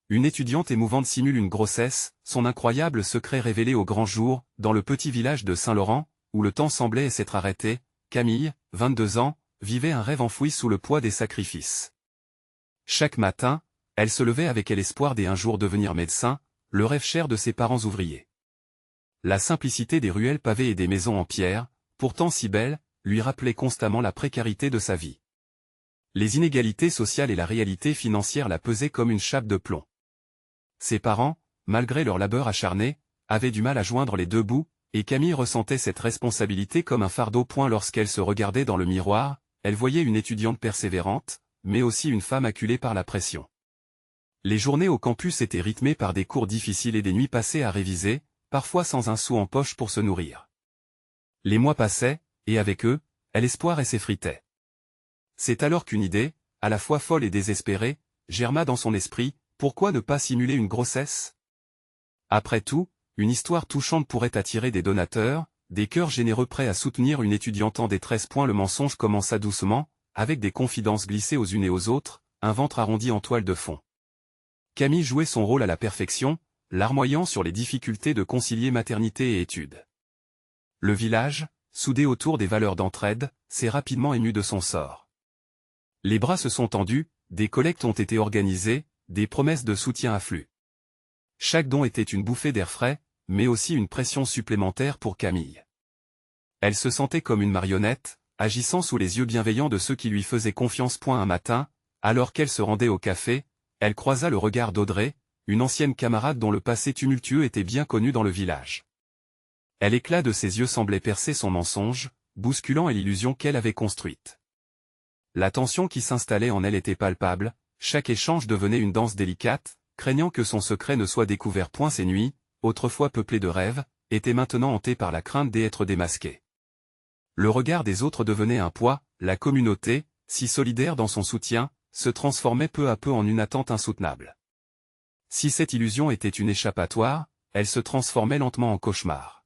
une étudiante émouvante simule une grossesse, son incroyable secret révélé au grand jour, dans le petit village de Saint-Laurent, où le temps semblait s'être arrêté. Camille, 22 ans, vivait un rêve enfoui sous le poids des sacrifices. Chaque matin, elle se levait avec l'espoir d'un jour devenir médecin, le rêve cher de ses parents ouvriers. La simplicité des ruelles pavées et des maisons en pierre, pourtant si belles, lui rappelait constamment la précarité de sa vie. Les inégalités sociales et la réalité financière la pesaient comme une chape de plomb. Ses parents, malgré leur labeur acharné, avaient du mal à joindre les deux bouts, et Camille ressentait cette responsabilité comme un fardeau. Lorsqu'elle se regardait dans le miroir, elle voyait une étudiante persévérante, mais aussi une femme acculée par la pression. Les journées au campus étaient rythmées par des cours difficiles et des nuits passées à réviser, parfois sans un sou en poche pour se nourrir. Les mois passaient, et avec eux, l'espoir s'effritait. C'est alors qu'une idée, à la fois folle et désespérée, germa dans son esprit. Pourquoi ne pas simuler une grossesse? Après tout, une histoire touchante pourrait attirer des donateurs, des cœurs généreux prêts à soutenir une étudiante en détresse. Le mensonge commença doucement, avec des confidences glissées aux unes et aux autres, un ventre arrondi en toile de fond. Camille jouait son rôle à la perfection, larmoyant sur les difficultés de concilier maternité et études. Le village, soudé autour des valeurs d'entraide, s'est rapidement ému de son sort. Les bras se sont tendus, des collectes ont été organisées, des promesses de soutien affluent. Chaque don était une bouffée d'air frais, mais aussi une pression supplémentaire pour Camille. Elle se sentait comme une marionnette, agissant sous les yeux bienveillants de ceux qui lui faisaient confiance. Un matin, alors qu'elle se rendait au café, elle croisa le regard d'Audrey, une ancienne camarade dont le passé tumultueux était bien connu dans le village. L'éclat de ses yeux semblait percer son mensonge, bousculant l'illusion qu'elle avait construite. La tension qui s'installait en elle était palpable, chaque échange devenait une danse délicate, craignant que son secret ne soit découvert. Ces nuits, autrefois peuplées de rêves, étaient maintenant hantées par la crainte d'être démasquées. Le regard des autres devenait un poids, la communauté, si solidaire dans son soutien, se transformait peu à peu en une attente insoutenable. Si cette illusion était une échappatoire, elle se transformait lentement en cauchemar.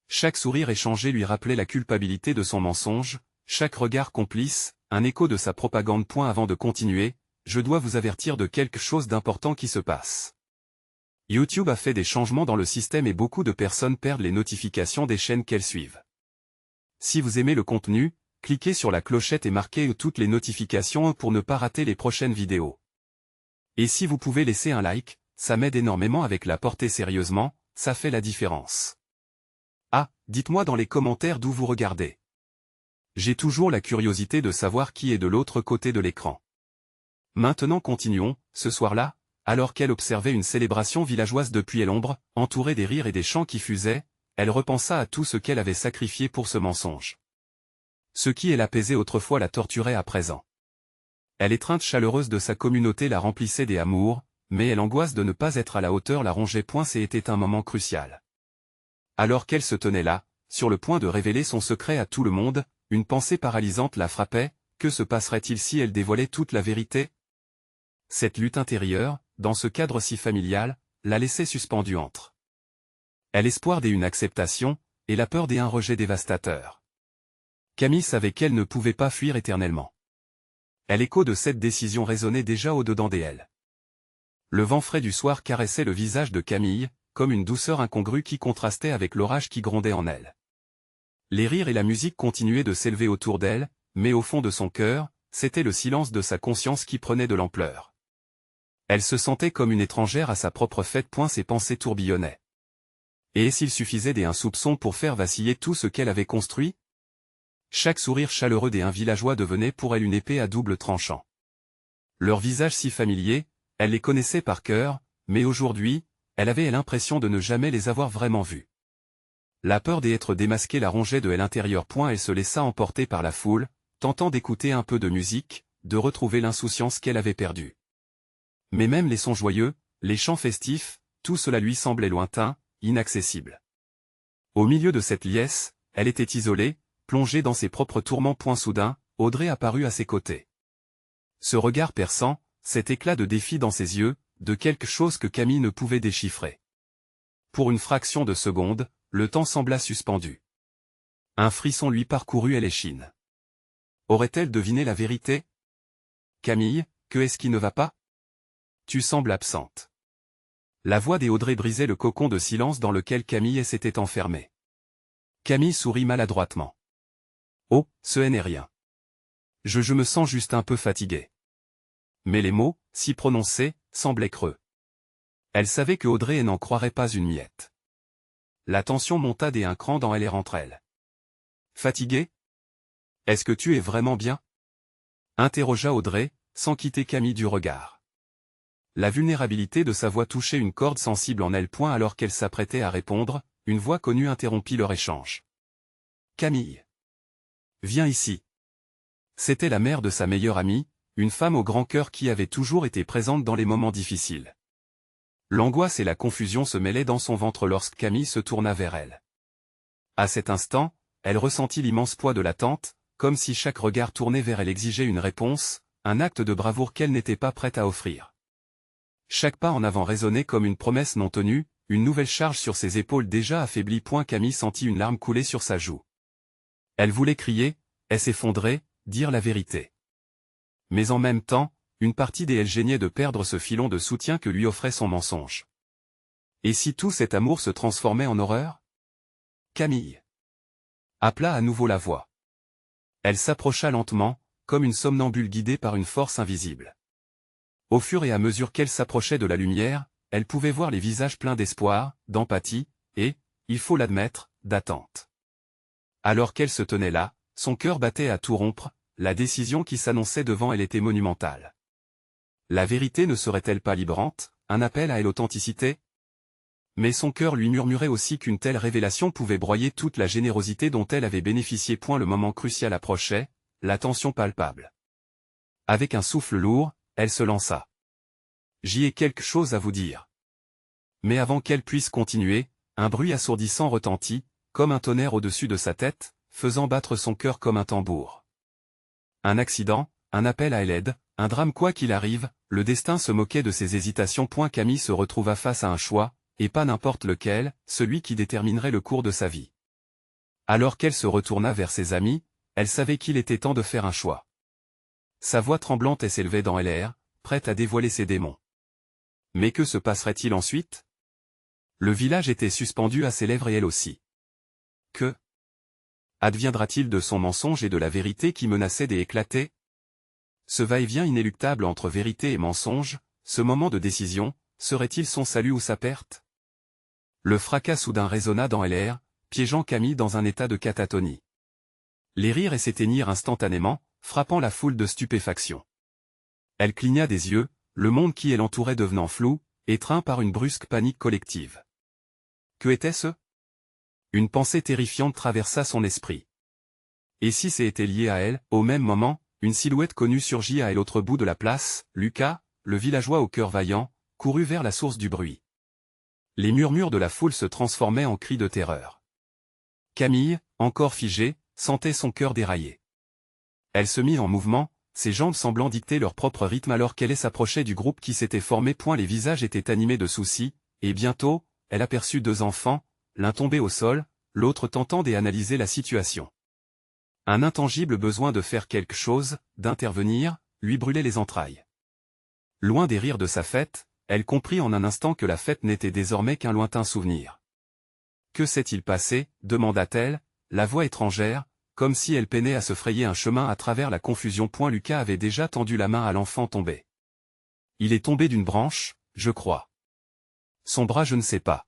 Chaque sourire échangé lui rappelait la culpabilité de son mensonge, chaque regard complice, un écho de sa propagande. Avant de continuer, je dois vous avertir de quelque chose d'important qui se passe. YouTube a fait des changements dans le système et beaucoup de personnes perdent les notifications des chaînes qu'elles suivent. Si vous aimez le contenu, cliquez sur la clochette et marquez toutes les notifications pour ne pas rater les prochaines vidéos. Et si vous pouvez laisser un like, ça m'aide énormément avec la portée. Sérieusement, ça fait la différence. Ah, dites-moi dans les commentaires d'où vous regardez. J'ai toujours la curiosité de savoir qui est de l'autre côté de l'écran. Maintenant continuons. Ce soir-là, alors qu'elle observait une célébration villageoise depuis l'ombre, entourée des rires et des chants qui fusaient, elle repensa à tout ce qu'elle avait sacrifié pour ce mensonge. Ce qui l'apaisait autrefois la torturait à présent. L'étreinte chaleureuse de sa communauté la remplissait d'amour, mais l'angoisse de ne pas être à la hauteur la rongeait. C'était un moment crucial. Alors qu'elle se tenait là, sur le point de révéler son secret à tout le monde, une pensée paralysante la frappait. Que se passerait-il si elle dévoilait toute la vérité? Cette lutte intérieure, dans ce cadre si familial, la laissait suspendue entre l'espoir d'une acceptation, et la peur d'un rejet dévastateur. Camille savait qu'elle ne pouvait pas fuir éternellement. L'écho de cette décision résonnait déjà au-dedans d'elle. Le vent frais du soir caressait le visage de Camille, comme une douceur incongrue qui contrastait avec l'orage qui grondait en elle. Les rires et la musique continuaient de s'élever autour d'elle, mais au fond de son cœur, c'était le silence de sa conscience qui prenait de l'ampleur. Elle se sentait comme une étrangère à sa propre fête. Ses pensées tourbillonnaient. Et s'il suffisait d'un soupçon pour faire vaciller tout ce qu'elle avait construit? Chaque sourire chaleureux d'un villageois devenait pour elle une épée à double tranchant. Leurs visages si familiers, elle les connaissait par cœur, mais aujourd'hui, elle avait l'impression de ne jamais les avoir vraiment vus. La peur d'être démasquée la rongeait de l'intérieur. Elle se laissa emporter par la foule, tentant d'écouter un peu de musique, de retrouver l'insouciance qu'elle avait perdue. Mais même les sons joyeux, les chants festifs, tout cela lui semblait lointain, inaccessible. Au milieu de cette liesse, elle était isolée, plongée dans ses propres tourments. Soudain, Audrey apparut à ses côtés. Ce regard perçant, cet éclat de défi dans ses yeux, de quelque chose que Camille ne pouvait déchiffrer. Pour une fraction de seconde, le temps sembla suspendu. Un frisson lui parcourut l'échine. Aurait-elle deviné la vérité? Camille, que est-ce qui ne va pas? tu sembles absente. La voix d'Audrey brisait le cocon de silence dans lequel Camille s'était enfermée. Camille sourit maladroitement. Oh, ce n'est rien. Je me sens juste un peu fatigué. Mais les mots, si prononcés, semblaient creux. Elle savait que Audrey n'en croirait pas une miette. La tension monta d'un cran dans elle et entre elles. Fatigué? Est-ce que tu es vraiment bien? Interrogea Audrey, sans quitter Camille du regard. La vulnérabilité de sa voix touchait une corde sensible en elle. Alors qu'elle s'apprêtait à répondre, une voix connue interrompit leur échange. Camille. Viens ici. C'était la mère de sa meilleure amie, une femme au grand cœur qui avait toujours été présente dans les moments difficiles. L'angoisse et la confusion se mêlaient dans son ventre lorsque Camille se tourna vers elle. À cet instant, elle ressentit l'immense poids de l'attente, comme si chaque regard tourné vers elle exigeait une réponse, un acte de bravoure qu'elle n'était pas prête à offrir. Chaque pas en avant résonnait comme une promesse non tenue, une nouvelle charge sur ses épaules déjà affaiblies. Camille sentit une larme couler sur sa joue. Elle voulait crier, s'effondrer, dire la vérité. Mais en même temps, une partie d'elle geignait de perdre ce filon de soutien que lui offrait son mensonge. Et si tout cet amour se transformait en horreur? Camille appela à nouveau la voix. Elle s'approcha lentement, comme une somnambule guidée par une force invisible. Au fur et à mesure qu'elle s'approchait de la lumière, elle pouvait voir les visages pleins d'espoir, d'empathie, et, il faut l'admettre, d'attente. Alors qu'elle se tenait là, son cœur battait à tout rompre, la décision qui s'annonçait devant elle était monumentale. La vérité ne serait-elle pas librante, un appel à l'authenticité? Mais son cœur lui murmurait aussi qu'une telle révélation pouvait broyer toute la générosité dont elle avait bénéficié. Le moment crucial approchait, la tension palpable. Avec un souffle lourd, elle se lança. J'y ai quelque chose à vous dire. Mais avant qu'elle puisse continuer, un bruit assourdissant retentit, comme un tonnerre au-dessus de sa tête, faisant battre son cœur comme un tambour. Un accident, un appel à l'aide, un drame quoi qu'il arrive, le destin se moquait de ses hésitations. Camille se retrouva face à un choix, et pas n'importe lequel, celui qui déterminerait le cours de sa vie. Alors qu'elle se retourna vers ses amis, elle savait qu'il était temps de faire un choix. Sa voix tremblante s'élevait dans l'air, prête à dévoiler ses démons. Mais que se passerait-il ensuite? Le village était suspendu à ses lèvres et elle aussi. Que adviendra-t-il de son mensonge et de la vérité qui menaçait d'éclater? Ce va-et-vient inéluctable entre vérité et mensonge, ce moment de décision, serait-il son salut ou sa perte? Le fracas soudain résonna dans l'air, piégeant Camille dans un état de catatonie. Les rires s'éteignirent instantanément, frappant la foule de stupéfaction. Elle cligna des yeux, le monde qui l'entourait devenant flou, étreint par une brusque panique collective. Que était-ce? Une pensée terrifiante traversa son esprit. Et si c'était lié à elle, au même moment, une silhouette connue surgit à l'autre bout de la place, Lucas, le villageois au cœur vaillant, courut vers la source du bruit. Les murmures de la foule se transformaient en cris de terreur. Camille, encore figée, sentait son cœur dérailler. Elle se mit en mouvement, ses jambes semblant dicter leur propre rythme alors qu'elle s'approchait du groupe qui s'était formé. Les visages étaient animés de soucis, et bientôt, elle aperçut deux enfants, l'un tombé au sol, l'autre tentant d'analyser la situation. Un intangible besoin de faire quelque chose, d'intervenir, lui brûlait les entrailles. Loin des rires de sa fête, elle comprit en un instant que la fête n'était désormais qu'un lointain souvenir. Que s'est-il passé? Demanda-t-elle, la voix étrangère, comme si elle peinait à se frayer un chemin à travers la confusion. Lucas avait déjà tendu la main à l'enfant tombé. Il est tombé d'une branche, je crois. Son bras je ne sais pas.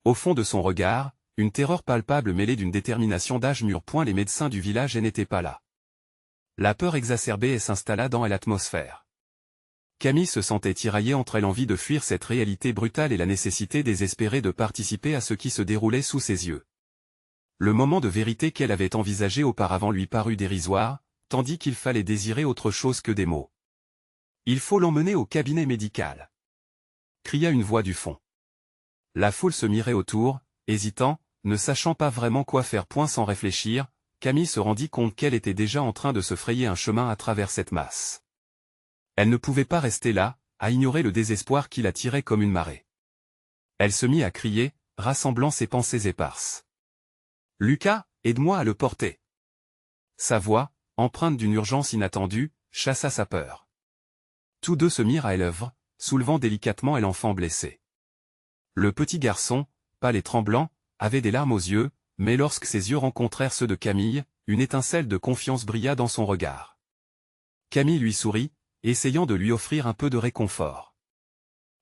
Au fond de son regard, une terreur palpable mêlée d'une détermination d'âge mûr. Les médecins du village n'étaient pas là. La peur exacerbée s'installa dans l'atmosphère. Camille se sentait tiraillée entre l'envie de fuir cette réalité brutale et la nécessité désespérée de participer à ce qui se déroulait sous ses yeux. Le moment de vérité qu'elle avait envisagé auparavant lui parut dérisoire, tandis qu'il fallait désirer autre chose que des mots. Il faut l'emmener au cabinet médical, cria une voix du fond. La foule se mirait autour, hésitant, ne sachant pas vraiment quoi faire. Sans réfléchir, Camille se rendit compte qu'elle était déjà en train de se frayer un chemin à travers cette masse. Elle ne pouvait pas rester là, à ignorer le désespoir qui la tirait comme une marée. Elle se mit à crier, rassemblant ses pensées éparses. « Lucas, aide-moi à le porter !» Sa voix, empreinte d'une urgence inattendue, chassa sa peur. Tous deux se mirent à l'œuvre, soulevant délicatement l'enfant blessé. Le petit garçon, pâle et tremblant, avait des larmes aux yeux, mais lorsque ses yeux rencontrèrent ceux de Camille, une étincelle de confiance brilla dans son regard. Camille lui sourit, essayant de lui offrir un peu de réconfort.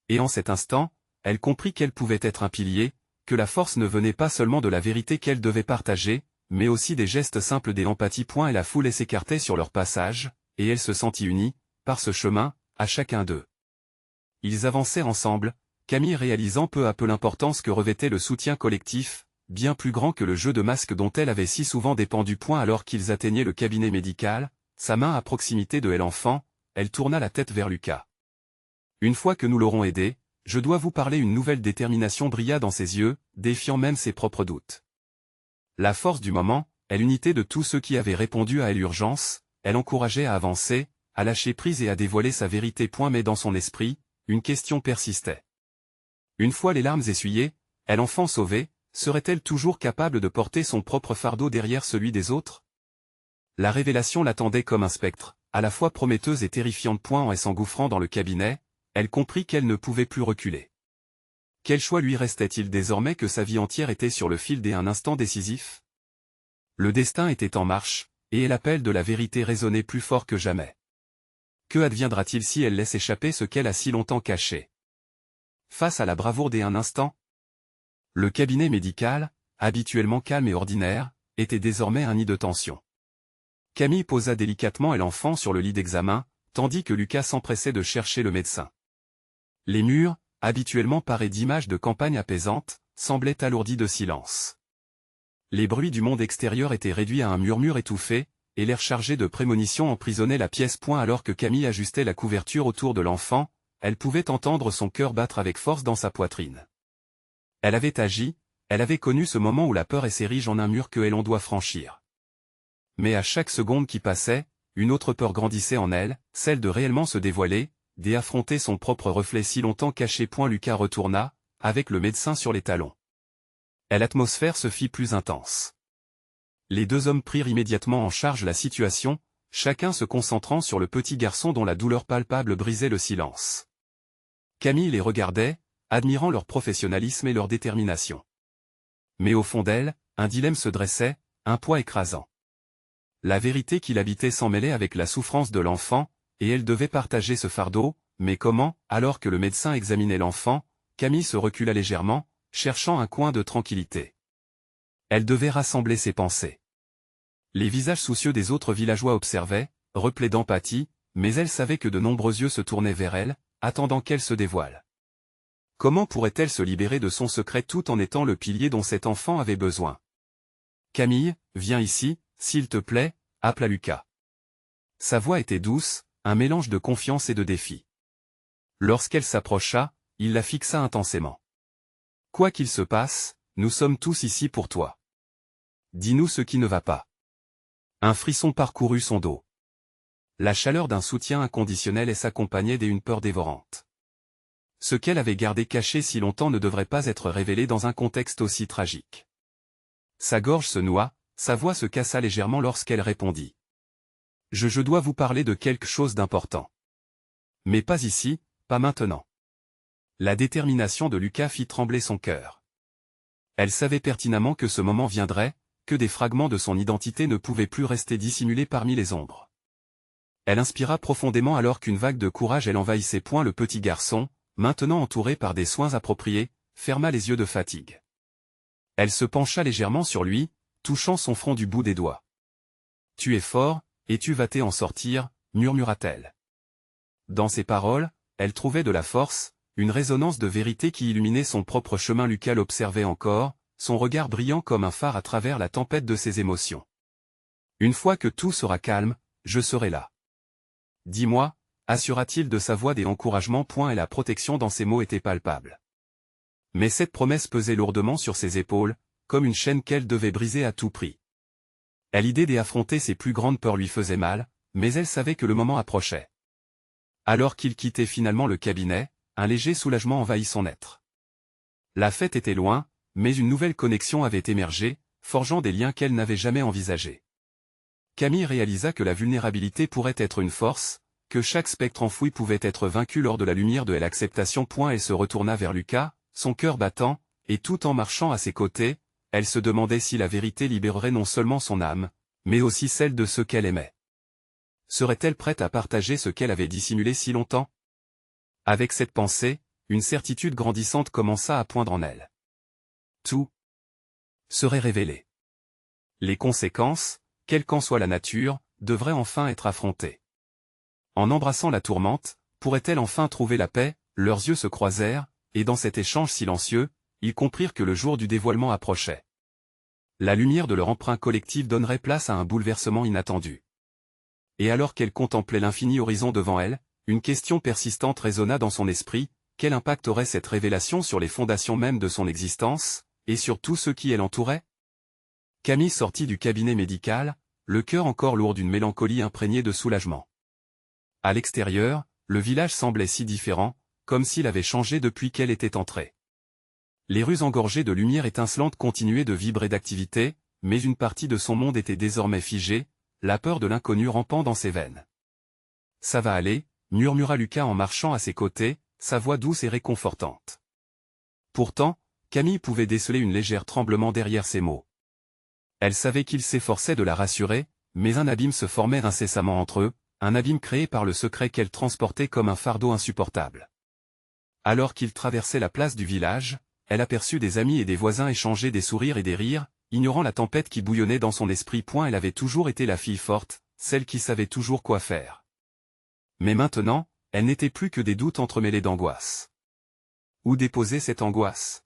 Et en cet instant, elle comprit qu'elle pouvait être un pilier, que la force ne venait pas seulement de la vérité qu'elle devait partager, mais aussi des gestes simples des empathies. Et la foule s'écartait sur leur passage, et elle se sentit unie, par ce chemin, à chacun d'eux. Ils avançaient ensemble, Camille réalisant peu à peu l'importance que revêtait le soutien collectif, bien plus grand que le jeu de masques dont elle avait si souvent dépendu. Alors qu'ils atteignaient le cabinet médical, sa main à proximité de l'enfant, elle tourna la tête vers Lucas. Une fois que nous l'aurons aidé, je dois vous parler. Une nouvelle détermination brilla dans ses yeux, défiant même ses propres doutes. La force du moment, est l'unité de tous ceux qui avaient répondu à l'urgence, elle encourageait à avancer, à lâcher prise et à dévoiler sa vérité. Mais dans son esprit, une question persistait. Une fois les larmes essuyées, l'enfant sauvé, serait-elle toujours capable de porter son propre fardeau derrière celui des autres? La révélation l'attendait comme un spectre, à la fois prometteuse et terrifiante. En s'engouffrant dans le cabinet, elle comprit qu'elle ne pouvait plus reculer. Quel choix lui restait-il désormais que sa vie entière était sur le fil d'un instant décisif? Le destin était en marche, et l'appel de la vérité résonnait plus fort que jamais. Que adviendra-t-il si elle laisse échapper ce qu'elle a si longtemps caché? Face à la bravoure d'un instant, le cabinet médical, habituellement calme et ordinaire, était désormais un nid de tension. Camille posa délicatement l'enfant sur le lit d'examen, tandis que Lucas s'empressait de chercher le médecin. Les murs, habituellement parés d'images de campagne apaisantes, semblaient alourdis de silence. Les bruits du monde extérieur étaient réduits à un murmure étouffé, et l'air chargé de prémonitions emprisonnait la pièce. Alors que Camille ajustait la couverture autour de l'enfant, elle pouvait entendre son cœur battre avec force dans sa poitrine. Elle avait agi, elle avait connu ce moment où la peur s'érige en un mur que l'on doit franchir. Mais à chaque seconde qui passait, une autre peur grandissait en elle, celle de réellement se dévoiler, d'affronter son propre reflet si longtemps caché. Lucas retourna, avec le médecin sur les talons. L'atmosphère se fit plus intense. Les deux hommes prirent immédiatement en charge la situation, chacun se concentrant sur le petit garçon dont la douleur palpable brisait le silence. Camille les regardait, admirant leur professionnalisme et leur détermination. Mais au fond d'elle, un dilemme se dressait, un poids écrasant. La vérité qui l'habitait s'en mêlait avec la souffrance de l'enfant, et elle devait partager ce fardeau, mais comment? Alors que le médecin examinait l'enfant, Camille se recula légèrement, cherchant un coin de tranquillité. Elle devait rassembler ses pensées. Les visages soucieux des autres villageois observaient, replets d'empathie, mais elle savait que de nombreux yeux se tournaient vers elle, attendant qu'elle se dévoile. Comment pourrait-elle se libérer de son secret tout en étant le pilier dont cet enfant avait besoin? Camille, viens ici, s'il te plaît, appela Lucas. Sa voix était douce, un mélange de confiance et de défi. Lorsqu'elle s'approcha, il la fixa intensément. Quoi qu'il se passe, nous sommes tous ici pour toi. Dis-nous ce qui ne va pas. Un frisson parcourut son dos. La chaleur d'un soutien inconditionnel s'accompagnait d'une peur dévorante. Ce qu'elle avait gardé caché si longtemps ne devrait pas être révélé dans un contexte aussi tragique. Sa gorge se noua, sa voix se cassa légèrement lorsqu'elle répondit. Je dois vous parler de quelque chose d'important. Mais pas ici, pas maintenant. La détermination de Lucas fit trembler son cœur. Elle savait pertinemment que ce moment viendrait, que des fragments de son identité ne pouvaient plus rester dissimulés parmi les ombres. Elle inspira profondément alors qu'une vague de courage envahissait. Le petit garçon, maintenant entouré par des soins appropriés, ferma les yeux de fatigue. Elle se pencha légèrement sur lui, touchant son front du bout des doigts. « Tu es fort, et tu vas t'en sortir », murmura-t-elle. Dans ses paroles, elle trouvait de la force, une résonance de vérité qui illuminait son propre chemin. Lucas l'observait encore, son regard brillant comme un phare à travers la tempête de ses émotions. « Une fois que tout sera calme, je serai là. Dis-moi, » assura-t-il de sa voix des encouragements. Et la protection dans ses mots était palpable. Mais cette promesse pesait lourdement sur ses épaules, comme une chaîne qu'elle devait briser à tout prix. L'idée d'affronter ses plus grandes peurs lui faisait mal, mais elle savait que le moment approchait. Alors qu'il quittait finalement le cabinet, un léger soulagement envahit son être. La fête était loin, mais une nouvelle connexion avait émergé, forgeant des liens qu'elle n'avait jamais envisagés. Camille réalisa que la vulnérabilité pourrait être une force, que chaque spectre enfoui pouvait être vaincu lors de la lumière de l'acceptation. Elle se retourna vers Lucas, son cœur battant, et tout en marchant à ses côtés, elle se demandait si la vérité libérerait non seulement son âme, mais aussi celle de ceux qu'elle aimait. Serait-elle prête à partager ce qu'elle avait dissimulé si longtemps? Avec cette pensée, une certitude grandissante commença à poindre en elle. Tout serait révélé. Les conséquences, quelle qu'en soit la nature, devraient enfin être affrontées. En embrassant la tourmente, pourrait-elle enfin trouver la paix? Leurs yeux se croisèrent, et dans cet échange silencieux, ils comprirent que le jour du dévoilement approchait. La lumière de leur emprunt collectif donnerait place à un bouleversement inattendu. Et alors qu'elle contemplait l'infini horizon devant elle, une question persistante résonna dans son esprit: quel impact aurait cette révélation sur les fondations mêmes de son existence, et sur tous ceux qui l'entouraient? Camille sortit du cabinet médical, le cœur encore lourd d'une mélancolie imprégnée de soulagement. À l'extérieur, le village semblait si différent, comme s'il avait changé depuis qu'elle était entrée. Les rues engorgées de lumière étincelante continuaient de vibrer d'activité, mais une partie de son monde était désormais figée, la peur de l'inconnu rampant dans ses veines. « Ça va aller », murmura Lucas en marchant à ses côtés, sa voix douce et réconfortante. Pourtant, Camille pouvait déceler une légère tremblement derrière ses mots. Elle savait qu'il s'efforçait de la rassurer, mais un abîme se formait incessamment entre eux, un abîme créé par le secret qu'elle transportait comme un fardeau insupportable. Alors qu'ils traversaient la place du village, elle aperçut des amis et des voisins échanger des sourires et des rires, ignorant la tempête qui bouillonnait dans son esprit. Elle avait toujours été la fille forte, celle qui savait toujours quoi faire. Mais maintenant, elle n'était plus que des doutes entremêlés d'angoisse. Où déposer cette angoisse?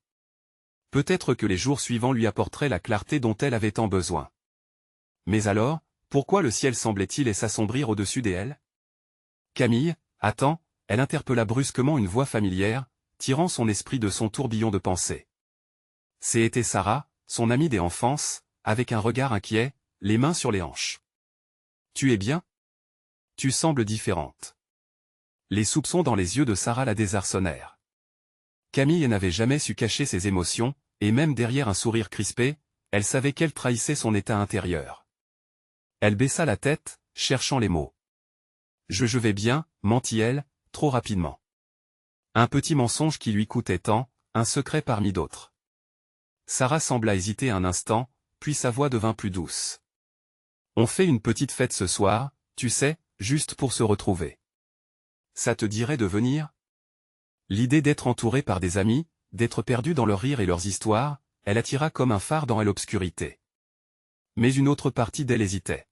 Peut-être que les jours suivants lui apporteraient la clarté dont elle avait tant besoin. Mais alors, pourquoi le ciel semblait-il s'assombrir au-dessus d'elle? Camille, attends, elle interpella brusquement une voix familière, tirant son esprit de son tourbillon de pensées. C'était Sarah, son amie d'enfance, avec un regard inquiet, les mains sur les hanches. Tu es bien? Tu sembles différente. Les soupçons dans les yeux de Sarah la désarçonnèrent. Camille n'avait jamais su cacher ses émotions, et même derrière un sourire crispé, elle savait qu'elle trahissait son état intérieur. Elle baissa la tête, cherchant les mots. Je vais bien, mentit-elle, trop rapidement. Un petit mensonge qui lui coûtait tant, un secret parmi d'autres. Sarah sembla hésiter un instant, puis sa voix devint plus douce. On fait une petite fête ce soir, tu sais, juste pour se retrouver. Ça te dirait de venir? L'idée d'être entourée par des amis, d'être perdue dans leurs rires et leurs histoires, elle attira comme un phare dans l'obscurité. Mais une autre partie d'elle hésitait.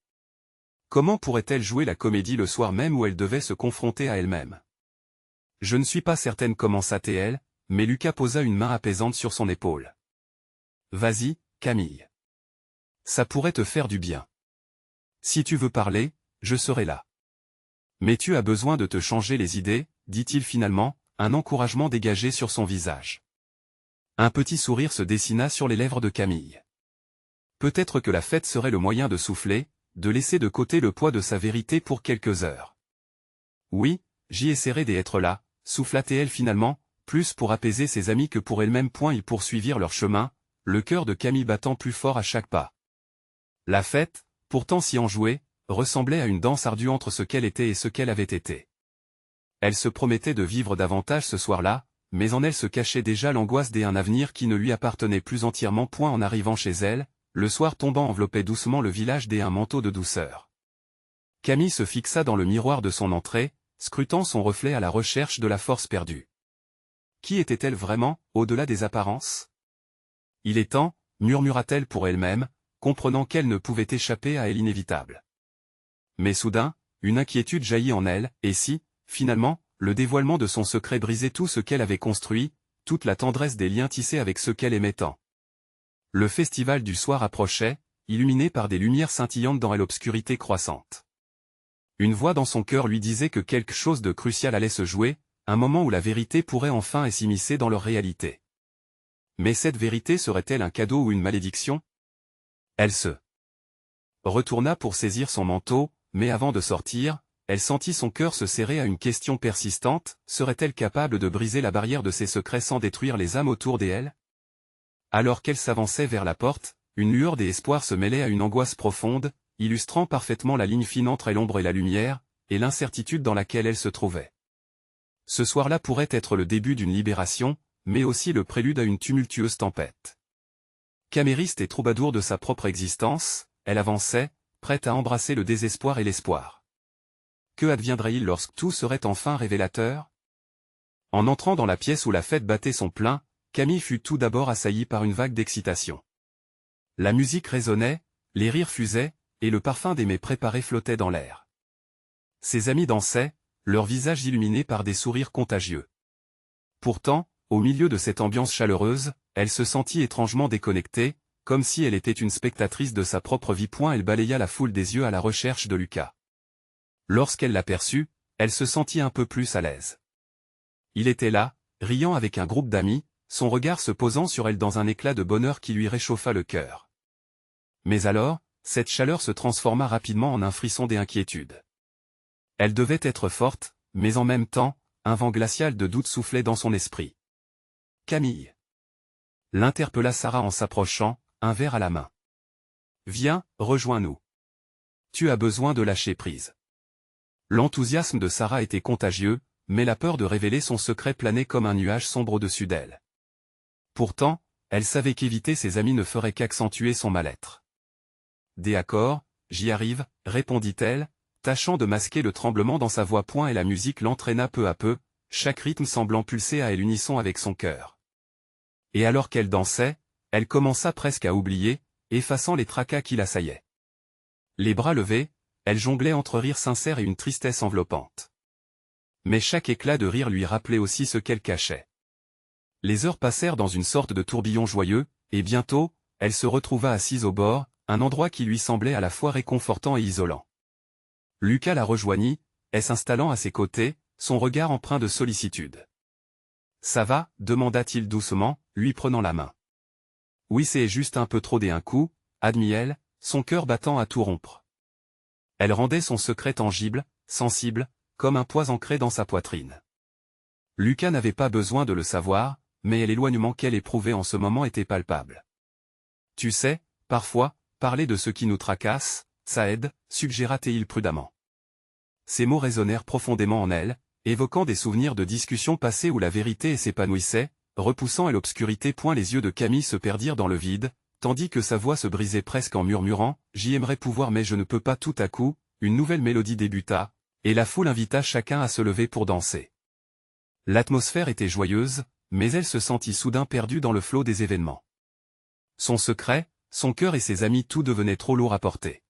Comment pourrait-elle jouer la comédie le soir même où elle devait se confronter à elle-même? Je ne suis pas certaine, commença-t-elle, mais Lucas posa une main apaisante sur son épaule. Vas-y, Camille. Ça pourrait te faire du bien. Si tu veux parler, je serai là. Mais tu as besoin de te changer les idées, dit-il finalement, un encouragement dégagé sur son visage. Un petit sourire se dessina sur les lèvres de Camille. Peut-être que la fête serait le moyen de souffler, de laisser de côté le poids de sa vérité pour quelques heures. Oui, j'y essaierai d'être là, souffla-t-elle finalement, plus pour apaiser ses amis que pour elle-même. Ils poursuivirent leur chemin, le cœur de Camille battant plus fort à chaque pas. La fête, pourtant si enjouée, ressemblait à une danse ardue entre ce qu'elle était et ce qu'elle avait été. Elle se promettait de vivre davantage ce soir-là, mais en elle se cachait déjà l'angoisse d'un avenir qui ne lui appartenait plus entièrement. En arrivant chez elle, le soir tombant enveloppait doucement le village d'un manteau de douceur. Camille se fixa dans le miroir de son entrée, scrutant son reflet à la recherche de la force perdue. Qui était-elle vraiment, au-delà des apparences? Il est temps, murmura-t-elle pour elle-même, comprenant qu'elle ne pouvait échapper à l'inévitable. Mais soudain, une inquiétude jaillit en elle, et si, finalement, le dévoilement de son secret brisait tout ce qu'elle avait construit, toute la tendresse des liens tissés avec ceux qu'elle aimait tant. Le festival du soir approchait, illuminé par des lumières scintillantes dans l'obscurité croissante. Une voix dans son cœur lui disait que quelque chose de crucial allait se jouer, un moment où la vérité pourrait enfin s'immiscer dans leur réalité. Mais cette vérité serait-elle un cadeau ou une malédiction? Elle se retourna pour saisir son manteau, mais avant de sortir, elle sentit son cœur se serrer à une question persistante: serait-elle capable de briser la barrière de ses secrets sans détruire les âmes autour d'elle? Alors qu'elle s'avançait vers la porte, une lueur d'espoir se mêlait à une angoisse profonde, illustrant parfaitement la ligne fine entre l'ombre et la lumière. et l'incertitude dans laquelle elle se trouvait. Ce soir-là pourrait être le début d'une libération, mais aussi le prélude à une tumultueuse tempête. Camériste et troubadour de sa propre existence, elle avançait, prête à embrasser le désespoir et l'espoir. Que adviendrait-il lorsque tout serait enfin révélateur? En entrant dans la pièce où la fête battait son plein, Camille fut tout d'abord assaillie par une vague d'excitation. La musique résonnait, les rires fusaient, et le parfum des mets préparés flottait dans l'air. Ses amis dansaient, leurs visages illuminés par des sourires contagieux. Pourtant, au milieu de cette ambiance chaleureuse, elle se sentit étrangement déconnectée, comme si elle était une spectatrice de sa propre vie. Elle balaya la foule des yeux à la recherche de Lucas. Lorsqu'elle l'aperçut, elle se sentit un peu plus à l'aise. Il était là, riant avec un groupe d'amis, son regard se posant sur elle dans un éclat de bonheur qui lui réchauffa le cœur. Mais alors, cette chaleur se transforma rapidement en un frisson d'inquiétude. Elle devait être forte, mais en même temps, un vent glacial de doute soufflait dans son esprit. Camille. L'interpella Sarah en s'approchant, un verre à la main. Viens, rejoins-nous. Tu as besoin de lâcher prise. L'enthousiasme de Sarah était contagieux, mais la peur de révéler son secret planait comme un nuage sombre au-dessus d'elle. Pourtant, elle savait qu'éviter ses amis ne ferait qu'accentuer son mal-être. D'accord, j'y arrive, répondit-elle, tâchant de masquer le tremblement dans sa voix. Et la musique l'entraîna peu à peu, chaque rythme semblant pulser à l'unisson avec son cœur. Et alors qu'elle dansait, elle commença presque à oublier, effaçant les tracas qui l'assaillaient. Les bras levés, elle jonglait entre rire sincère et une tristesse enveloppante. Mais chaque éclat de rire lui rappelait aussi ce qu'elle cachait. Les heures passèrent dans une sorte de tourbillon joyeux, et bientôt, elle se retrouva assise au bord, un endroit qui lui semblait à la fois réconfortant et isolant. Lucas la rejoignit, et s'installant à ses côtés, son regard empreint de sollicitude. « Ça va » demanda-t-il doucement, lui prenant la main. « Oui, c'est juste un peu trop d'un coup » admit-elle, son cœur battant à tout rompre. Elle rendait son secret tangible, sensible, comme un poids ancré dans sa poitrine. Lucas n'avait pas besoin de le savoir, mais l'éloignement qu'elle éprouvait en ce moment était palpable. « Tu sais, parfois, parler de ce qui nous tracasse, ça aide » suggéra-t-il prudemment. Ces mots résonnèrent profondément en elle, évoquant des souvenirs de discussions passées où la vérité s'épanouissait, repoussant à l'obscurité. Les yeux de Camille se perdirent dans le vide, tandis que sa voix se brisait presque en murmurant « J'y aimerais pouvoir mais je ne peux pas » Tout à coup, une nouvelle mélodie débuta, et la foule invita chacun à se lever pour danser. L'atmosphère était joyeuse, mais elle se sentit soudain perdue dans le flot des événements. Son secret, son cœur et ses amis, tout devenait trop lourd à porter.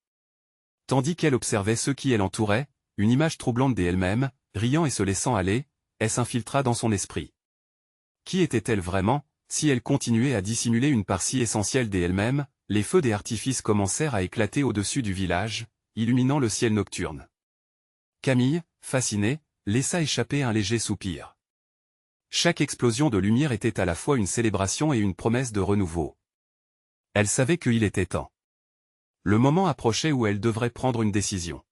Tandis qu'elle observait ceux qui l'entouraient, une image troublante d'elle-même, riant et se laissant aller, elle s'infiltra dans son esprit. Qui était-elle vraiment, si elle continuait à dissimuler une part si essentielle d'elle-même? Les feux des artifices commencèrent à éclater au-dessus du village, illuminant le ciel nocturne. Camille, fascinée, laissa échapper un léger soupir. Chaque explosion de lumière était à la fois une célébration et une promesse de renouveau. Elle savait qu'il était temps. Le moment approchait où elle devrait prendre une décision.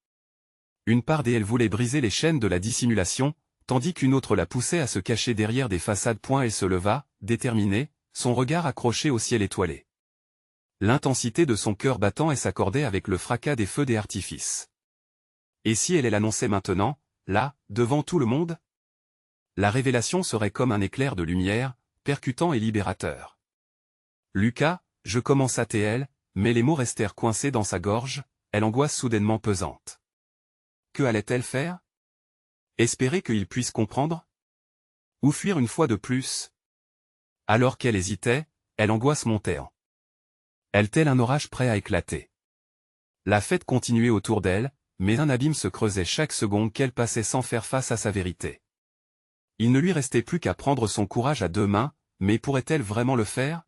Une part d'elle voulait briser les chaînes de la dissimulation, tandis qu'une autre la poussait à se cacher derrière des façades. Elle se leva, déterminée, son regard accroché au ciel étoilé. L'intensité de son cœur battant s'accordait avec le fracas des feux des artifices. Et si elle l'annonçait maintenant, là, devant tout le monde? La révélation serait comme un éclair de lumière, percutant et libérateur. Lucas, je commença-t-elle, mais les mots restèrent coincés dans sa gorge, elle angoisse soudainement pesante. Que allait-elle faire? Espérer qu'il puisse comprendre? Ou fuir une fois de plus? Alors qu'elle hésitait, elle angoisse montait en elle tel un orage prêt à éclater. La fête continuait autour d'elle, mais un abîme se creusait chaque seconde qu'elle passait sans faire face à sa vérité. Il ne lui restait plus qu'à prendre son courage à deux mains, mais pourrait-elle vraiment le faire?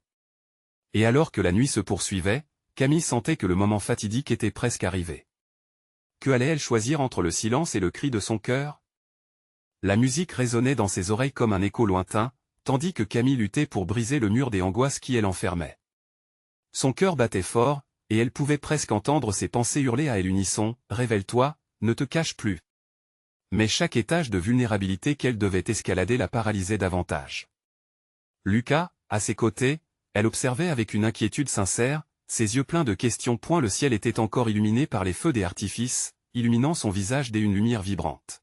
Et alors que la nuit se poursuivait, Camille sentait que le moment fatidique était presque arrivé. Que allait-elle choisir entre le silence et le cri de son cœur? La musique résonnait dans ses oreilles comme un écho lointain, tandis que Camille luttait pour briser le mur des angoisses qui l'enfermaient. Son cœur battait fort, et elle pouvait presque entendre ses pensées hurler à l'unisson, « Révèle-toi, ne te cache plus ». Mais chaque étage de vulnérabilité qu'elle devait escalader la paralysait davantage. Lucas, à ses côtés, elle observait avec une inquiétude sincère, ses yeux pleins de questions. Le ciel était encore illuminé par les feux des artifices, illuminant son visage d'une lumière vibrante.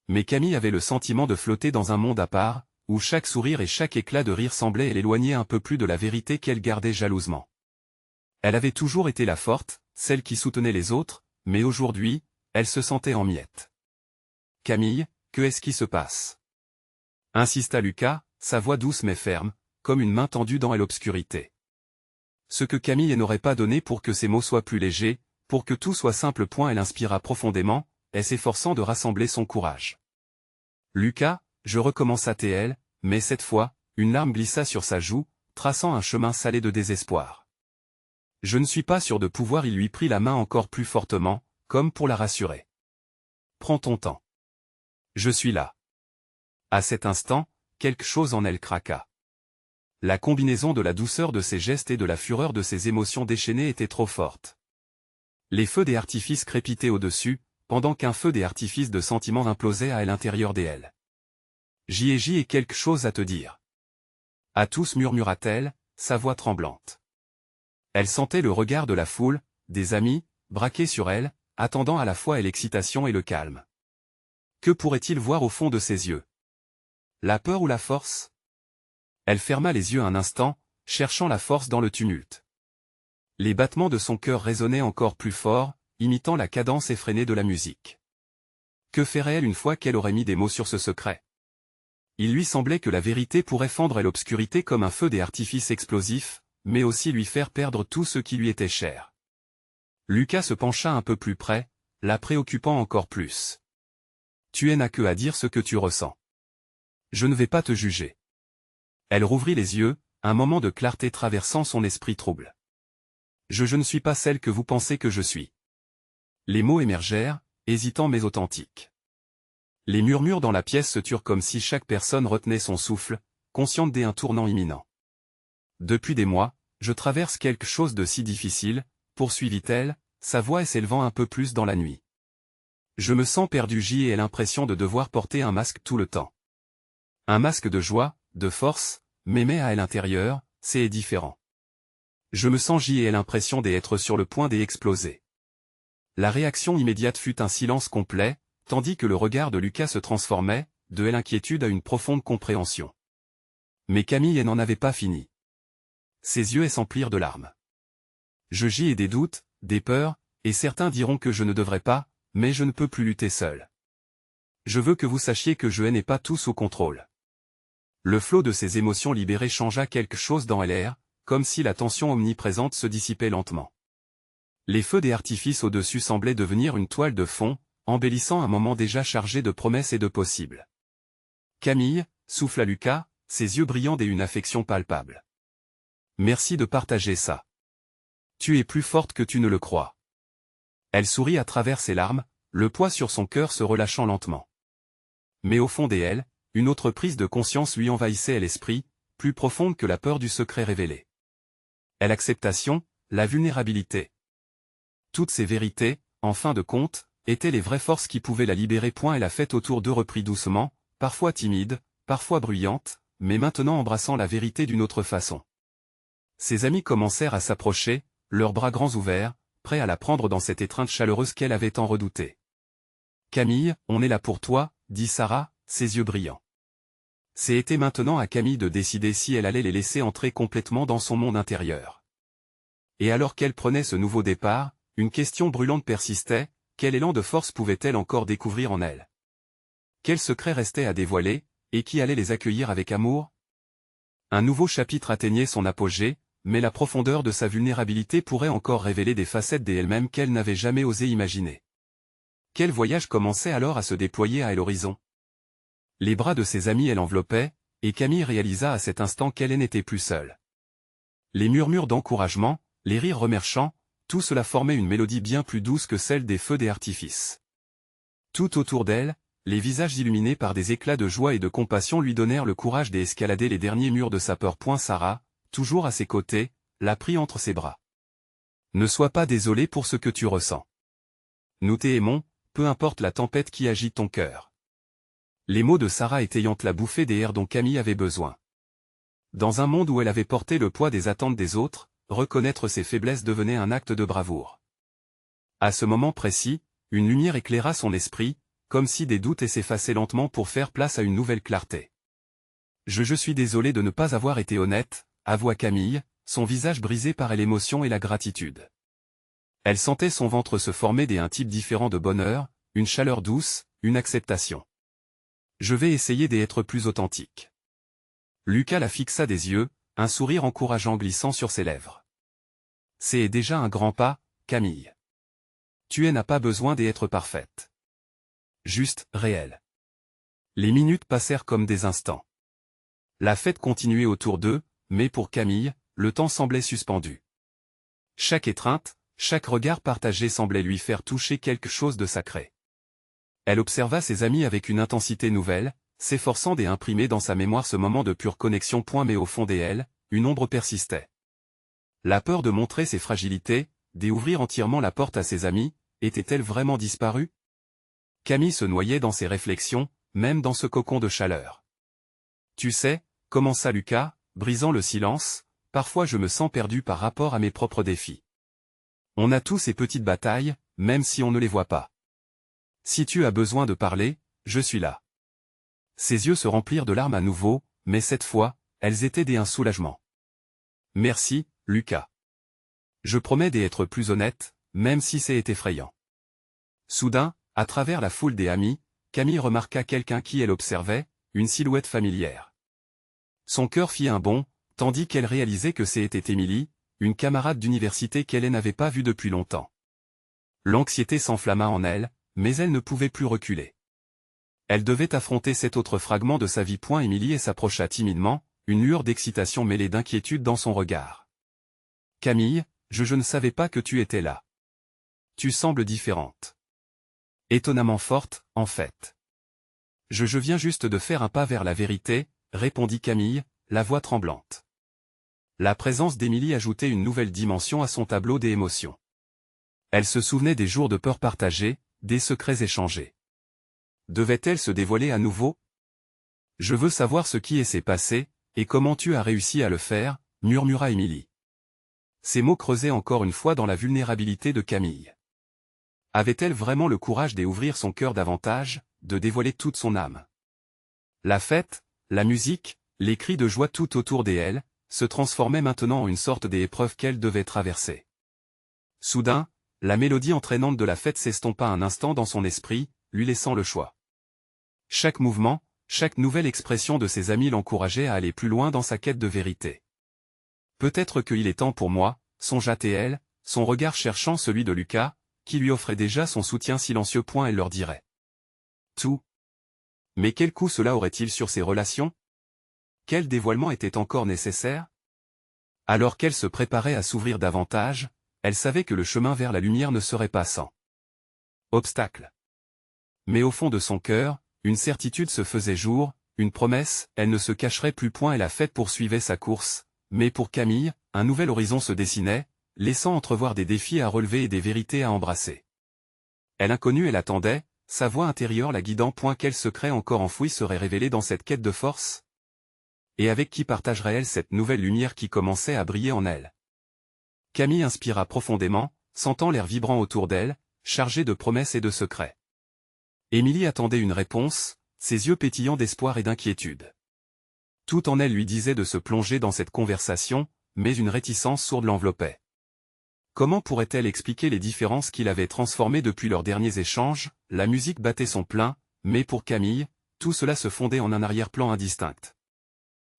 Mais Camille avait le sentiment de flotter dans un monde à part, où chaque sourire et chaque éclat de rire semblaient l'éloigner un peu plus de la vérité qu'elle gardait jalousement. Elle avait toujours été la forte, celle qui soutenait les autres, mais aujourd'hui, elle se sentait en miettes. « Camille, que est-ce qui se passe ?» insista Lucas, sa voix douce mais ferme, comme une main tendue dans l'obscurité. Ce que Camille n'aurait pas donné pour que ses mots soient plus légers, pour que tout soit simple. Elle inspira profondément, et s'efforçant de rassembler son courage. « Lucas, je recommence à TL, mais cette fois, une larme glissa sur sa joue, traçant un chemin salé de désespoir. Je ne suis pas sûr de pouvoir. Il lui prit la main encore plus fortement, comme pour la rassurer. Prends ton temps. Je suis là. À cet instant, quelque chose en elle craqua. La combinaison de la douceur de ses gestes et de la fureur de ses émotions déchaînées était trop forte. Les feux des artifices crépitaient au-dessus, pendant qu'un feu des artifices de sentiments implosait à l'intérieur d'elle. J'y ai quelque chose à te dire. À tous, murmura-t-elle, sa voix tremblante. Elle sentait le regard de la foule, des amis, braqués sur elle, attendant à la fois l'excitation et le calme. Que pourrait-il voir au fond de ses yeux? La peur ou la force? Elle ferma les yeux un instant, cherchant la force dans le tumulte. Les battements de son cœur résonnaient encore plus fort, imitant la cadence effrénée de la musique. Que ferait-elle une fois qu'elle aurait mis des mots sur ce secret? Il lui semblait que la vérité pourrait fendre l'obscurité comme un feu des artifices explosifs, mais aussi lui faire perdre tout ce qui lui était cher. Lucas se pencha un peu plus près, la préoccupant encore plus. « Tu n'as que à dire ce que tu ressens. Je ne vais pas te juger. » Elle rouvrit les yeux, un moment de clarté traversant son esprit trouble. « Je ne suis pas celle que vous pensez que je suis. » Les mots émergèrent, hésitants mais authentiques. Les murmures dans la pièce se turent comme si chaque personne retenait son souffle, consciente d'un tournant imminent. « Depuis des mois, je traverse quelque chose de si difficile, poursuivit-elle, sa voix s'élevant un peu plus dans la nuit. Je me sens perdue. J'ai l'impression de devoir porter un masque tout le temps. Un masque de joie, de force, mais à l'intérieur, c'est différent. Je me sens. J'ai l'impression d'être sur le point d'exploser. » La réaction immédiate fut un silence complet, tandis que le regard de Lucas se transformait, de l'inquiétude à une profonde compréhension. Mais Camille n'en avait pas fini. Ses yeux s'emplirent de larmes. J'ai des doutes, des peurs, et certains diront que je ne devrais pas, mais je ne peux plus lutter seul. Je veux que vous sachiez que je n'ai pas tout sous contrôle. Le flot de ses émotions libérées changea quelque chose dans l'air, comme si la tension omniprésente se dissipait lentement. Les feux des artifices au-dessus semblaient devenir une toile de fond, embellissant un moment déjà chargé de promesses et de possibles. Camille, souffla Lucas, ses yeux brillants d'une affection palpable. Merci de partager ça. Tu es plus forte que tu ne le crois. Elle sourit à travers ses larmes, le poids sur son cœur se relâchant lentement. Mais au fond d'elle, une autre prise de conscience lui envahissait l'esprit, plus profonde que la peur du secret révélé. L'acceptation, la vulnérabilité. Toutes ces vérités, en fin de compte, étaient les vraies forces qui pouvaient la libérer. Elle la fête autour d'eux reprit doucement, parfois timide, parfois bruyante, mais maintenant embrassant la vérité d'une autre façon. Ses amis commencèrent à s'approcher, leurs bras grands ouverts, prêts à la prendre dans cette étreinte chaleureuse qu'elle avait tant redoutée. « Camille, on est là pour toi, » dit Sarah, ses yeux brillants. C'était maintenant à Camille de décider si elle allait les laisser entrer complètement dans son monde intérieur. Et alors qu'elle prenait ce nouveau départ, une question brûlante persistait, quel élan de force pouvait-elle encore découvrir en elle? Quel secret restait à dévoiler, et qui allait les accueillir avec amour? Un nouveau chapitre atteignait son apogée, mais la profondeur de sa vulnérabilité pourrait encore révéler des facettes d'elle-même qu'elle n'avait jamais osé imaginer. Quel voyage commençait alors à se déployer à l'horizon? Les bras de ses amis l'enveloppaient, et Camille réalisa à cet instant qu'elle n'était plus seule. Les murmures d'encouragement, les rires remerchants, tout cela formait une mélodie bien plus douce que celle des feux des artifices. Tout autour d'elle, les visages illuminés par des éclats de joie et de compassion lui donnèrent le courage d'escalader les derniers murs de sa peur. Sarah, toujours à ses côtés, la prit entre ses bras. Ne sois pas désolé pour ce que tu ressens. Nous t'aimons, peu importe la tempête qui agite ton cœur. Les mots de Sarah étayant la bouffée d'air dont Camille avait besoin. Dans un monde où elle avait porté le poids des attentes des autres, reconnaître ses faiblesses devenait un acte de bravoure. À ce moment précis, une lumière éclaira son esprit, comme si des doutes s'effaçaient lentement pour faire place à une nouvelle clarté. Je suis désolé de ne pas avoir été honnête, avoua Camille, son visage brisé par l'émotion et la gratitude. Elle sentait son ventre se former un type différent de bonheur, une chaleur douce, une acceptation. Je vais essayer d'être plus authentique. Lucas la fixa des yeux, un sourire encourageant glissant sur ses lèvres. C'est déjà un grand pas, Camille. Tu n'as pas besoin d'être parfaite. Juste, réel. Les minutes passèrent comme des instants. La fête continuait autour d'eux, mais pour Camille, le temps semblait suspendu. Chaque étreinte, chaque regard partagé semblait lui faire toucher quelque chose de sacré. Elle observa ses amis avec une intensité nouvelle, s'efforçant d'imprimer dans sa mémoire ce moment de pure connexion. Mais au fond d'elle, une ombre persistait. La peur de montrer ses fragilités, d'ouvrir entièrement la porte à ses amis, était-elle vraiment disparue? Camille se noyait dans ses réflexions, même dans ce cocon de chaleur. Tu sais, commença Lucas, brisant le silence, parfois je me sens perdu par rapport à mes propres défis. On a tous ces petites batailles, même si on ne les voit pas. Si tu as besoin de parler, je suis là. Ses yeux se remplirent de larmes à nouveau, mais cette fois, elles étaient un soulagement. Merci, Lucas. Je promets d'être plus honnête, même si c'est effrayant. Soudain, à travers la foule des amis, Camille remarqua quelqu'un qui elle observait, une silhouette familière. Son cœur fit un bond, tandis qu'elle réalisait que c'était Émilie, une camarade d'université qu'elle n'avait pas vue depuis longtemps. L'anxiété s'enflamma en elle, mais elle ne pouvait plus reculer. Elle devait affronter cet autre fragment de sa vie. Émilie s'approcha timidement, une lueur d'excitation mêlée d'inquiétude dans son regard. Camille, je ne savais pas que tu étais là. Tu sembles différente. Étonnamment forte, en fait. Je viens juste de faire un pas vers la vérité, répondit Camille, la voix tremblante. La présence d'Émilie ajoutait une nouvelle dimension à son tableau des émotions. Elle se souvenait des jours de peur partagés, des secrets échangés. Devait-elle se dévoiler à nouveau? Je veux savoir ce qui s'est passé, et comment tu as réussi à le faire, murmura Émilie. Ces mots creusaient encore une fois dans la vulnérabilité de Camille. Avait-elle vraiment le courage d'ouvrir son cœur davantage, de dévoiler toute son âme? La fête, la musique, les cris de joie tout autour d'elle, se transformaient maintenant en une sorte d'épreuve qu'elle devait traverser. Soudain, la mélodie entraînante de la fête s'estompa un instant dans son esprit, lui laissant le choix. Chaque mouvement, chaque nouvelle expression de ses amis l'encourageait à aller plus loin dans sa quête de vérité. Peut-être qu'il est temps pour moi, songea-t-elle, son regard cherchant celui de Lucas, qui lui offrait déjà son soutien silencieux. Elle leur dirait tout. Mais quel coup cela aurait-il sur ses relations? Quel dévoilement était encore nécessaire? Alors qu'elle se préparait à s'ouvrir davantage, elle savait que le chemin vers la lumière ne serait pas sans obstacle. Mais au fond de son cœur, une certitude se faisait jour, une promesse, elle ne se cacherait plus. Et la fête poursuivait sa course, mais pour Camille, un nouvel horizon se dessinait, laissant entrevoir des défis à relever et des vérités à embrasser. Elle inconnue, elle attendait, sa voix intérieure la guidant. Quel secret encore enfoui serait révélé dans cette quête de force? Et avec qui partagerait-elle cette nouvelle lumière qui commençait à briller en elle? Camille inspira profondément, sentant l'air vibrant autour d'elle, chargé de promesses et de secrets. Émilie attendait une réponse, ses yeux pétillants d'espoir et d'inquiétude. Tout en elle lui disait de se plonger dans cette conversation, mais une réticence sourde l'enveloppait. Comment pourrait-elle expliquer les différences qu'il avait transformées depuis leurs derniers échanges? La musique battait son plein, mais pour Camille, tout cela se fondait en un arrière-plan indistinct.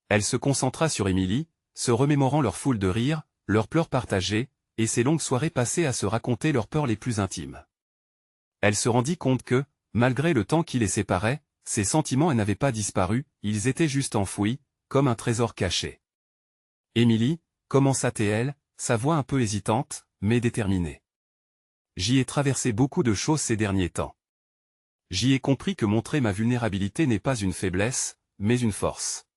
Elle se concentra sur Émilie, se remémorant leur foule de rires, leurs pleurs partagés, et ces longues soirées passées à se raconter leurs peurs les plus intimes. Elle se rendit compte que, malgré le temps qui les séparait, ses sentiments n'avaient pas disparu, ils étaient juste enfouis, comme un trésor caché. Émilie, commença-t-elle, sa voix un peu hésitante, mais déterminée. J'y ai traversé beaucoup de choses ces derniers temps. J'y ai compris que montrer ma vulnérabilité n'est pas une faiblesse, mais une force.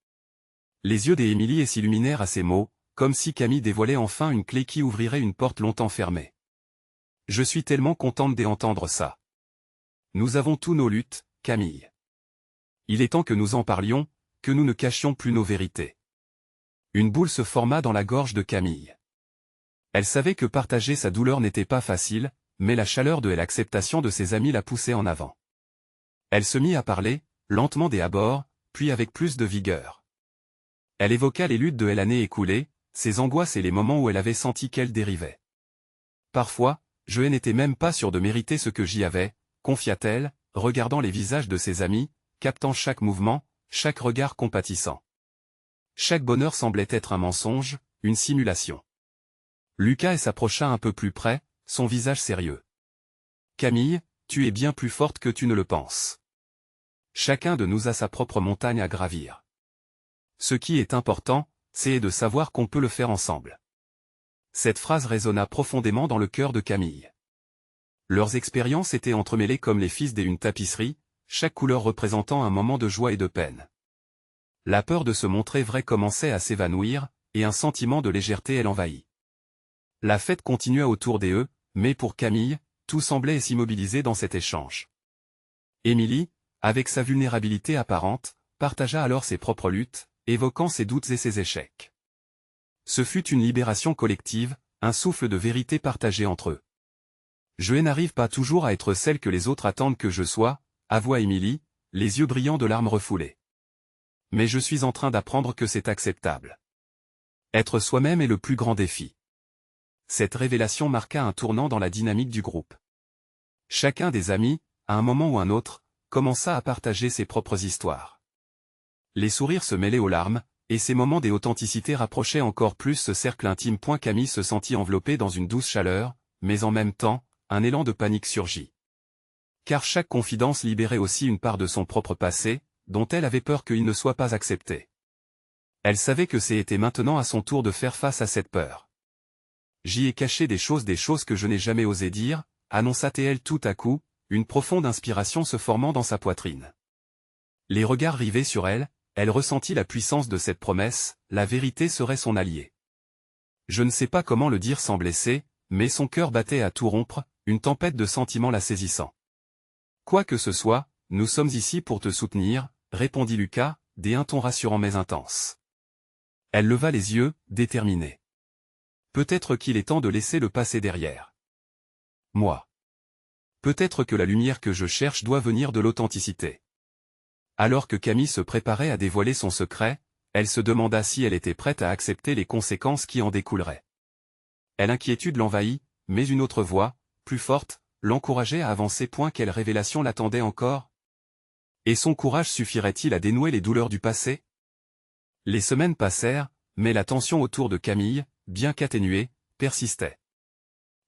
Les yeux d'Émilie s'illuminèrent à ces mots, comme si Camille dévoilait enfin une clé qui ouvrirait une porte longtemps fermée. Je suis tellement contente d'entendre ça. Nous avons tous nos luttes, Camille. Il est temps que nous en parlions, que nous ne cachions plus nos vérités. Une boule se forma dans la gorge de Camille. Elle savait que partager sa douleur n'était pas facile, mais la chaleur de l'acceptation de ses amis la poussait en avant. Elle se mit à parler, lentement des abords, puis avec plus de vigueur. Elle évoqua les luttes de l'année écoulée, ses angoisses et les moments où elle avait senti qu'elle dérivait. Parfois, je n'étais même pas sûre de mériter ce que j'y avais, confia-t-elle, regardant les visages de ses amis, captant chaque mouvement, chaque regard compatissant. Chaque bonheur semblait être un mensonge, une simulation. Lucas s'approcha un peu plus près, son visage sérieux. « Camille, tu es bien plus forte que tu ne le penses. Chacun de nous a sa propre montagne à gravir. Ce qui est important, c'est de savoir qu'on peut le faire ensemble. » Cette phrase résonna profondément dans le cœur de Camille. Leurs expériences étaient entremêlées comme les fils d'une tapisserie, chaque couleur représentant un moment de joie et de peine. La peur de se montrer vraie commençait à s'évanouir, et un sentiment de légèreté l'envahit. La fête continua autour d'eux, mais pour Camille, tout semblait s'immobiliser dans cet échange. Émilie, avec sa vulnérabilité apparente, partagea alors ses propres luttes, évoquant ses doutes et ses échecs. Ce fut une libération collective, un souffle de vérité partagé entre eux. « Je n'arrive pas toujours à être celle que les autres attendent que je sois », avoua Émilie, les yeux brillants de larmes refoulées. « Mais je suis en train d'apprendre que c'est acceptable. Être soi-même est le plus grand défi. » Cette révélation marqua un tournant dans la dynamique du groupe. Chacun des amis, à un moment ou un autre, commença à partager ses propres histoires. Les sourires se mêlaient aux larmes, et ces moments d'authenticité rapprochaient encore plus ce cercle intime. Camille se sentit enveloppée dans une douce chaleur, mais en même temps, un élan de panique surgit. Car chaque confidence libérait aussi une part de son propre passé, dont elle avait peur qu'il ne soit pas accepté. Elle savait que c'était maintenant à son tour de faire face à cette peur. « J'y ai caché des choses que je n'ai jamais osé dire », annonça-t-elle tout à coup, une profonde inspiration se formant dans sa poitrine. Les regards rivés sur elle, elle ressentit la puissance de cette promesse, la vérité serait son allié. Je ne sais pas comment le dire sans blesser, mais son cœur battait à tout rompre, une tempête de sentiments la saisissant. « Quoi que ce soit, nous sommes ici pour te soutenir, » répondit Lucas, d'un ton rassurant mais intense. Elle leva les yeux, déterminée. Peut-être qu'il est temps de laisser le passé derrière. Moi. Peut-être que la lumière que je cherche doit venir de l'authenticité. Alors que Camille se préparait à dévoiler son secret, elle se demanda si elle était prête à accepter les conséquences qui en découleraient. L'inquiétude l'envahit, mais une autre voix, plus forte, l'encourageait à avancer. Quelle révélation l'attendait encore? Et son courage suffirait-il à dénouer les douleurs du passé? Les semaines passèrent, mais la tension autour de Camille, bien qu'atténuée, persistait.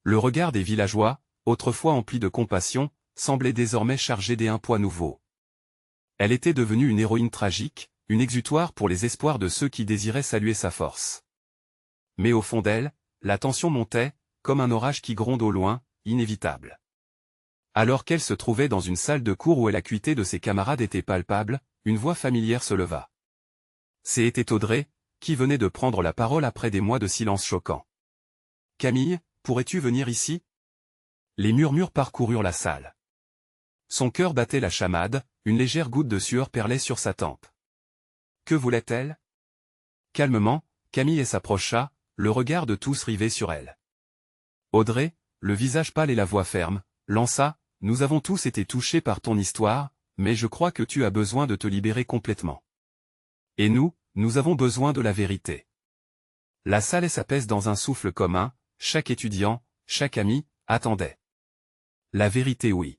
Le regard des villageois, autrefois empli de compassion, semblait désormais chargé d'un poids nouveau. Elle était devenue une héroïne tragique, une exutoire pour les espoirs de ceux qui désiraient saluer sa force. Mais au fond d'elle, la tension montait, comme un orage qui gronde au loin, inévitable. Alors qu'elle se trouvait dans une salle de cours où l'acuité de ses camarades était palpable, une voix familière se leva. C'était Audrey, qui venait de prendre la parole après des mois de silence choquant. « Camille, pourrais-tu venir ici ?» Les murmures parcoururent la salle. Son cœur battait la chamade, une légère goutte de sueur perlait sur sa tempe. Que voulait-elle? Calmement, Camille s'approcha, le regard de tous rivé sur elle. Audrey, le visage pâle et la voix ferme, lança, « Nous avons tous été touchés par ton histoire, mais je crois que tu as besoin de te libérer complètement. Et nous avons besoin de la vérité. » La salle s'apaise dans un souffle commun, chaque étudiant, chaque ami, attendait. « La vérité oui. »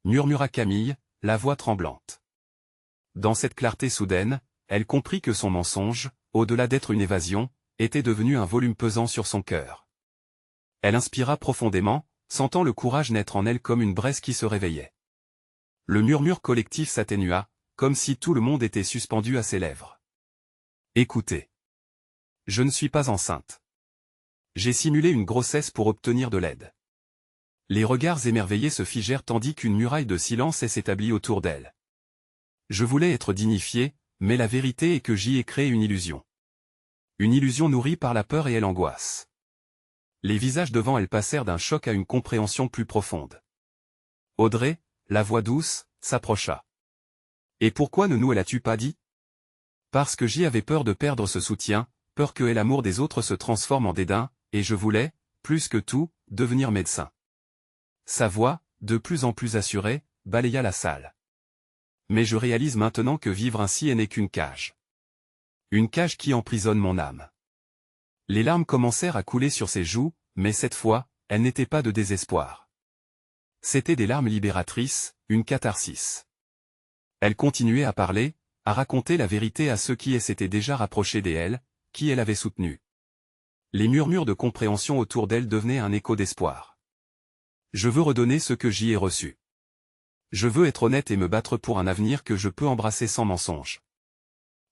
murmura Camille, la voix tremblante. Dans cette clarté soudaine, elle comprit que son mensonge, au-delà d'être une évasion, était devenu un volume pesant sur son cœur. Elle inspira profondément, sentant le courage naître en elle comme une braise qui se réveillait. Le murmure collectif s'atténua, comme si tout le monde était suspendu à ses lèvres. Écoutez. Je ne suis pas enceinte. J'ai simulé une grossesse pour obtenir de l'aide. Les regards émerveillés se figèrent tandis qu'une muraille de silence s'établit autour d'elle. Je voulais être dignifié, mais la vérité est que j'y ai créé une illusion. Une illusion nourrie par la peur et l'angoisse. Les visages devant elle passèrent d'un choc à une compréhension plus profonde. Audrey, la voix douce, s'approcha. Et pourquoi ne nous l'as-tu pas dit? Parce que j'y avais peur de perdre ce soutien, peur que l'amour des autres se transforme en dédain, et je voulais, plus que tout, devenir médecin. Sa voix, de plus en plus assurée, balaya la salle. Mais je réalise maintenant que vivre ainsi n'est qu'une cage. Une cage qui emprisonne mon âme. Les larmes commencèrent à couler sur ses joues, mais cette fois, elles n'étaient pas de désespoir. C'étaient des larmes libératrices, une catharsis. Elle continuait à parler, à raconter la vérité à ceux qui s'étaient déjà rapprochés d'elle, qui elle avait soutenu. Les murmures de compréhension autour d'elle devenaient un écho d'espoir. Je veux redonner ce que j'y ai reçu. Je veux être honnête et me battre pour un avenir que je peux embrasser sans mensonge.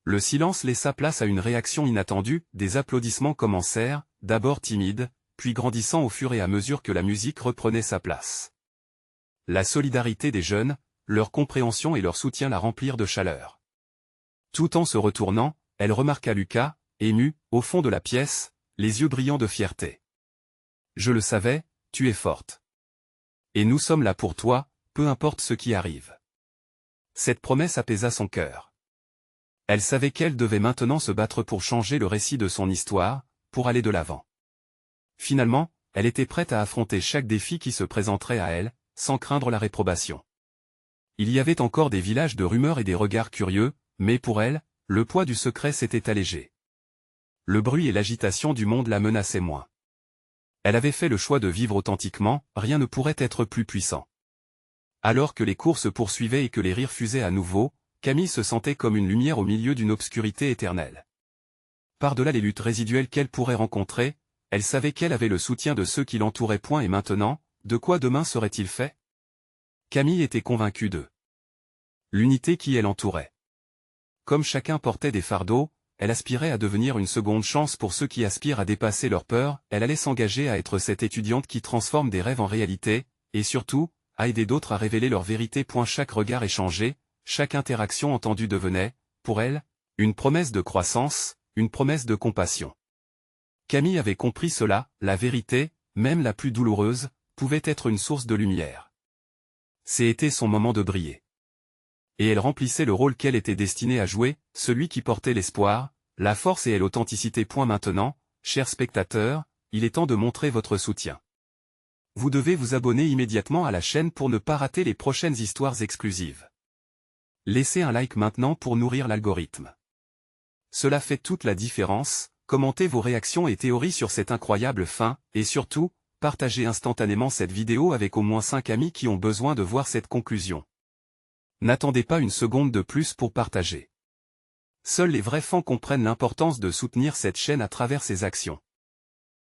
Le silence laissa place à une réaction inattendue, des applaudissements commencèrent, d'abord timides, puis grandissant au fur et à mesure que la musique reprenait sa place. La solidarité des jeunes, leur compréhension et leur soutien la remplirent de chaleur. Tout en se retournant, elle remarqua Lucas, ému, au fond de la pièce, les yeux brillants de fierté. « Je le savais, tu es forte. Et nous sommes là pour toi, peu importe ce qui arrive. » Cette promesse apaisa son cœur. Elle savait qu'elle devait maintenant se battre pour changer le récit de son histoire, pour aller de l'avant. Finalement, elle était prête à affronter chaque défi qui se présenterait à elle, sans craindre la réprobation. Il y avait encore des villages de rumeurs et des regards curieux, mais pour elle, le poids du secret s'était allégé. Le bruit et l'agitation du monde la menaçaient moins. Elle avait fait le choix de vivre authentiquement, rien ne pourrait être plus puissant. Alors que les cours se poursuivaient et que les rires fusaient à nouveau, Camille se sentait comme une lumière au milieu d'une obscurité éternelle. Par-delà les luttes résiduelles qu'elle pourrait rencontrer, elle savait qu'elle avait le soutien de ceux qui l'entouraient. Et maintenant, de quoi demain serait-il fait? Camille était convaincue de l'unité qui l'entourait. Comme chacun portait des fardeaux, elle aspirait à devenir une seconde chance pour ceux qui aspirent à dépasser leurs peurs, elle allait s'engager à être cette étudiante qui transforme des rêves en réalité, et surtout, à aider d'autres à révéler leur vérité. Chaque regard échangé, chaque interaction entendue devenait, pour elle, une promesse de croissance, une promesse de compassion. Camille avait compris cela, la vérité, même la plus douloureuse, pouvait être une source de lumière. C'était son moment de briller. Et elle remplissait le rôle qu'elle était destinée à jouer, celui qui portait l'espoir, la force et l'authenticité. Maintenant, chers spectateurs, il est temps de montrer votre soutien. Vous devez vous abonner immédiatement à la chaîne pour ne pas rater les prochaines histoires exclusives. Laissez un like maintenant pour nourrir l'algorithme. Cela fait toute la différence, commentez vos réactions et théories sur cette incroyable fin, et surtout, partagez instantanément cette vidéo avec au moins 5 amis qui ont besoin de voir cette conclusion. N'attendez pas une seconde de plus pour partager. Seuls les vrais fans comprennent l'importance de soutenir cette chaîne à travers ses actions.